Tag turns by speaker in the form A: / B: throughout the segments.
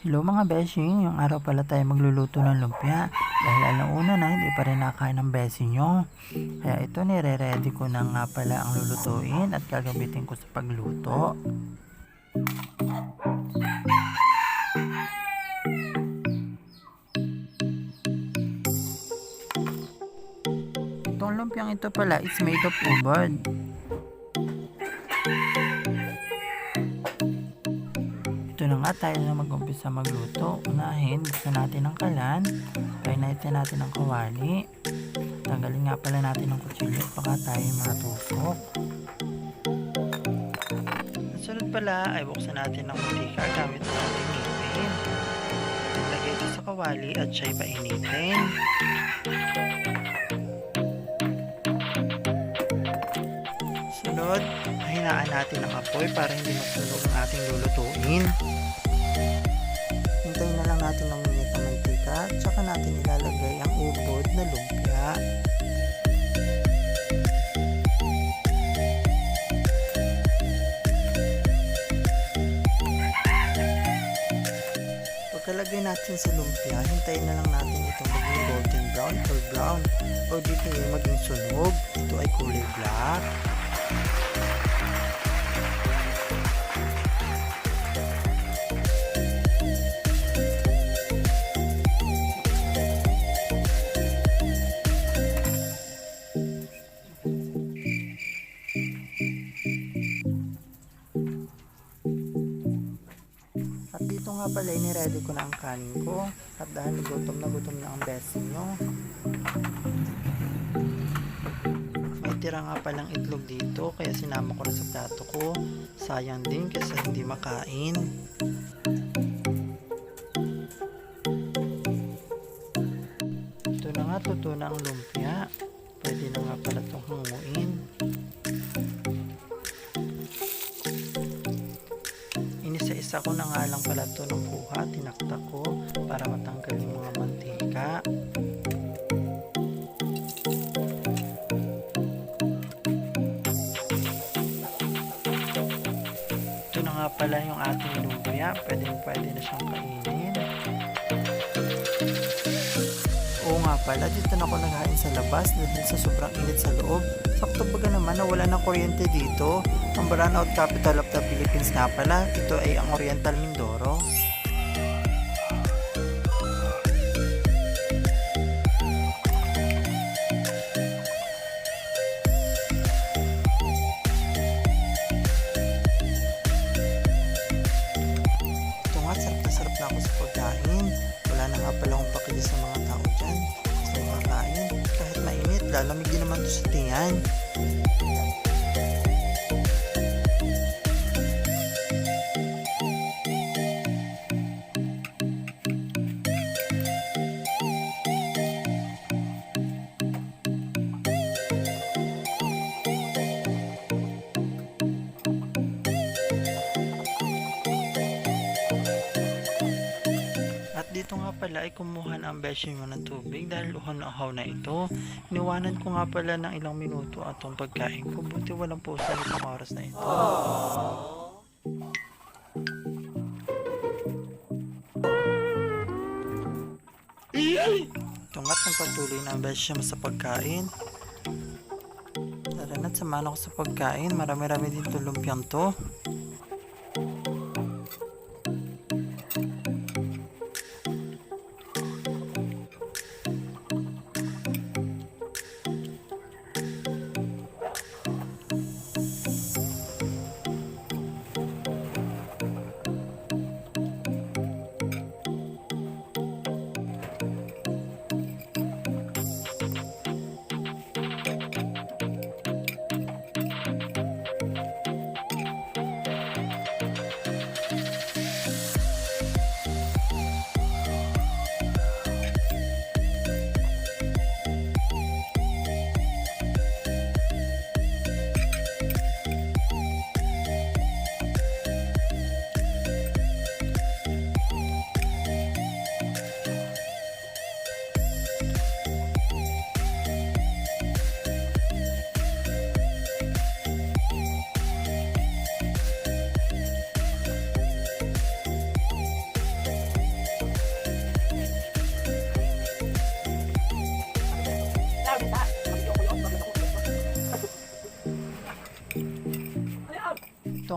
A: Hello mga beshi, yung araw pala tayo magluluto ng lumpia dahil alauna na hindi pa rin nakain ng beshi nyo. Kaya ito nire-ready ko na nga pala ang lulutuin at gagamitin ko sa pagluto. Itong lumpiang ito pala is made of ubod. Ito na nga, tayo na mag-umpisa magluto. Unahin, buksan natin ang kalan. Painitin natin ang kawali. Tanggalin nga pala natin ang kutsilyo baka tayo matusok. Sunod pala ay buksan natin ang mantika gamit ang ating ngipin. Lagay ito sa kawali at siya'y painitin. Sunod, hinaan natin ang apoy para hindi masunog ang ating lulutuin. Hintayin na lang natin ng minute ang mantika at saka natin ilalagay ang ubod na lumpia. Pagkalagay natin sa lumpia, hintayin na lang natin itong maging golden brown or brown o dito yung maging sunog. Ito ay kulay black. At dito nga pala iniready ko na ang kanin ko at dahil gutom na ang besin nyo. May tira nga palang itlog dito kaya sinama ko na sa plato ko. Sayang din kasi hindi makain. Ito na nga, luto na ang lumpia. Pwede na nga pala itong hanguin. Inisa-isa ko na nga lang pala ito ng buhat, tinaktak ko para matanggal yung mga mantika. Ito na nga pala yung ating lumpia, pwede na siyang kainin. Oo nga pala, dito na ako naghain sa labas dahil sa sobrang init sa loob. Sakto baga naman na wala ng kuryente dito. Ang brownout capital of the Philippines nga pala, ito ay ang Oriental Mindoro. Ito nga, sarap na ako sa pagkain. Wala na nga pala akong pakili sa mga tao dyan. Gusto makakain. Kahit mainit, lalamig din naman ito sa tingan. At dito nga pala ay kumuha na ang beshi mo ng tubig dahil uhaw na uhaw na ito. Iniwanan ko nga pala ng ilang minuto atong pagkain ko. Buti walang pusa nitong oras na ito. Ito nga't nagpatuloy na ang beshi mo sa pagkain. Tara na't samahan ako sa pagkain. Marami-rami dito lumpiang to.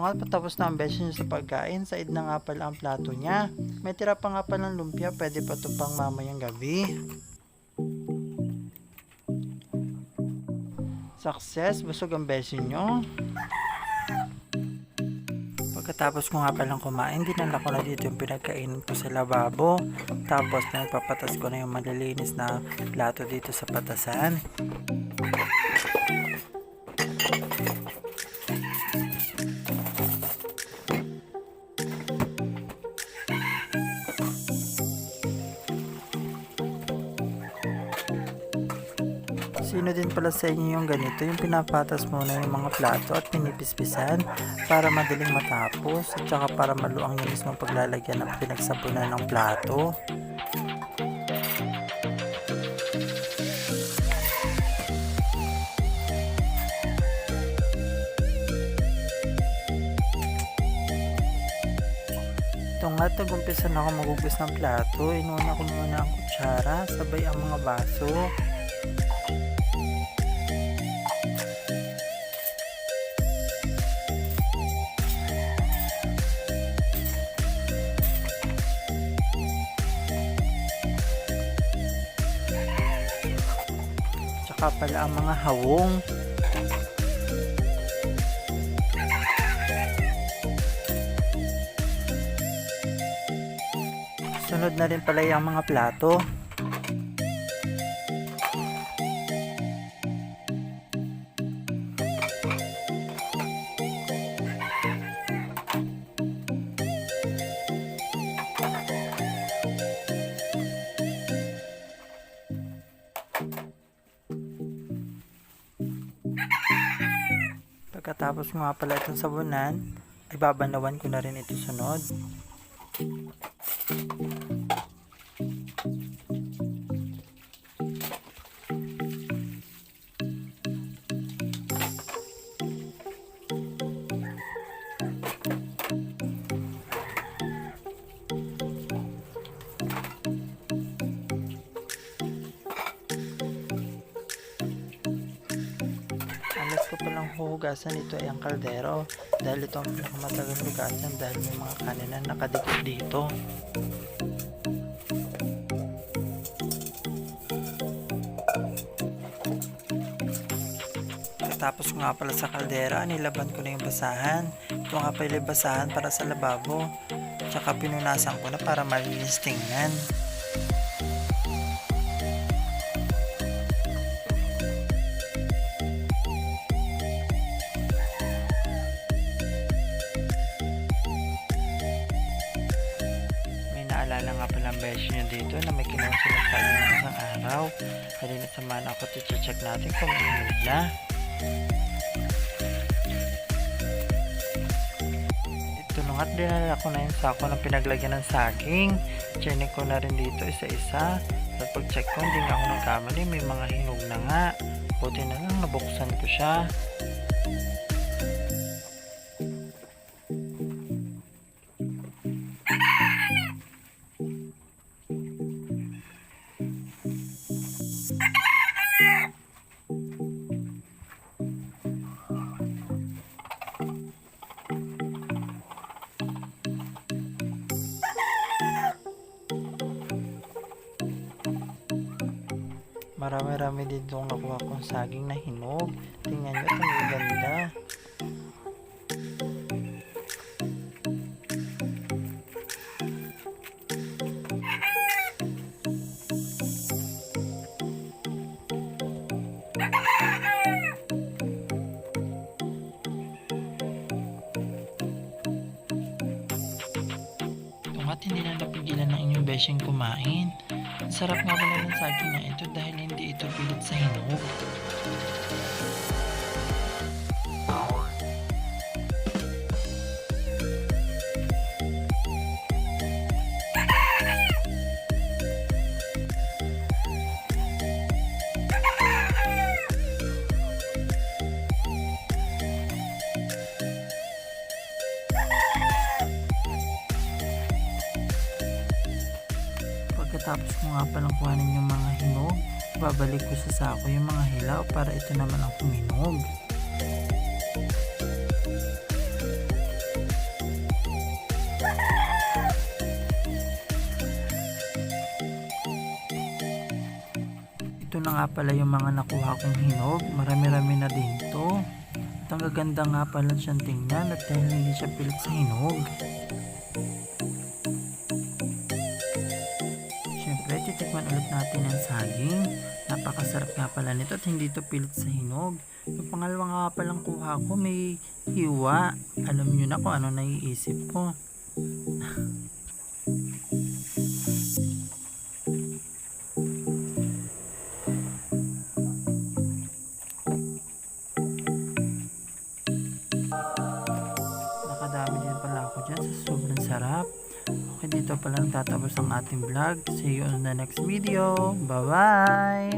A: nga patapos na ang beses niya sa pagkain, said na nga pala ang plato niya. May tira pa nga palang lumpia, pwede pa ito pang mamayang gabi. Success, busog ang beses nyo. Pagkatapos ko nga palang kumain, dinala ko na dito yung pinagkainan ko sa lababo. Tapos nagpapatas ko na yung malilinis na plato dito sa patasan. Sino din pala sa inyo yung ganito, yung pinapatas muna yung mga plato at pinipispisan para madaling matapos at saka para maluang yung mismong paglalagyan ng pinagsabunan ng plato. Ito nga, tagumpisa na ako magugas ng plato. Inuna ko muna ang kutsara, sabay ang mga baso. Tsaka pala ang mga hawong. Sunod na rin pala yung mga plato. Pagkatapos nga pala itong sabunan, ay babanawan ko na rin ito sunod. Alas ko palang huhugasan, ito ay ang kaldero dahil ito ang pinakamatagal hugasan dahil may mga kanin na nakadikit dito. Tapos nga pala sa kaldera, nilaban ko na yung basahan. Ito nga pala yung basahan para sa lababo. Tsaka pinunasan ko na para malinis tingnan. Naalala nga palang beses nyo dito na may kinuha silang tayo ng isang araw. Halina samahan ako, check natin kung inuwi na. Ito nung at dinala ko na yung sako ng pinaglagyan ng saging. Check ko na rin dito isa-isa. At pag-check ko, hindi nga ako nagkamali, may mga hinog na nga. Buti na lang, nabuksan ko siya. Marami-rami dito ang nakuha kong saging na hinog. Tingnan nyo, ito ang ganda. At hindi na napigilan ng inyong besheng kumain. Ang sarap nga pala ng saging na ito dahil hindi ito pilit sa hinog. Pagkatapos ko nga palang kuhanin yung mga hinog, babalik ko sa sako yung mga hilaw para ito naman ang huminog. ito na nga pala yung mga nakuha kong hinog. Marami-rami na din to. At ang gaganda nga pala siyang tingnan at dahil hindi siya pilit sa hinog. Siyempre, titikman ulit natin ang saging. Napakasarap nga pala nito at hindi to pilit sa hinog. Yung pangalawa nga palang kuha ko may hiwa. Alam nyo na kung ano naiisip ko. Nakadami din pala ako dyan sa sobrang sarap. Okay, dito pala tatapos ang ating vlog. See you on the next video. Bye bye!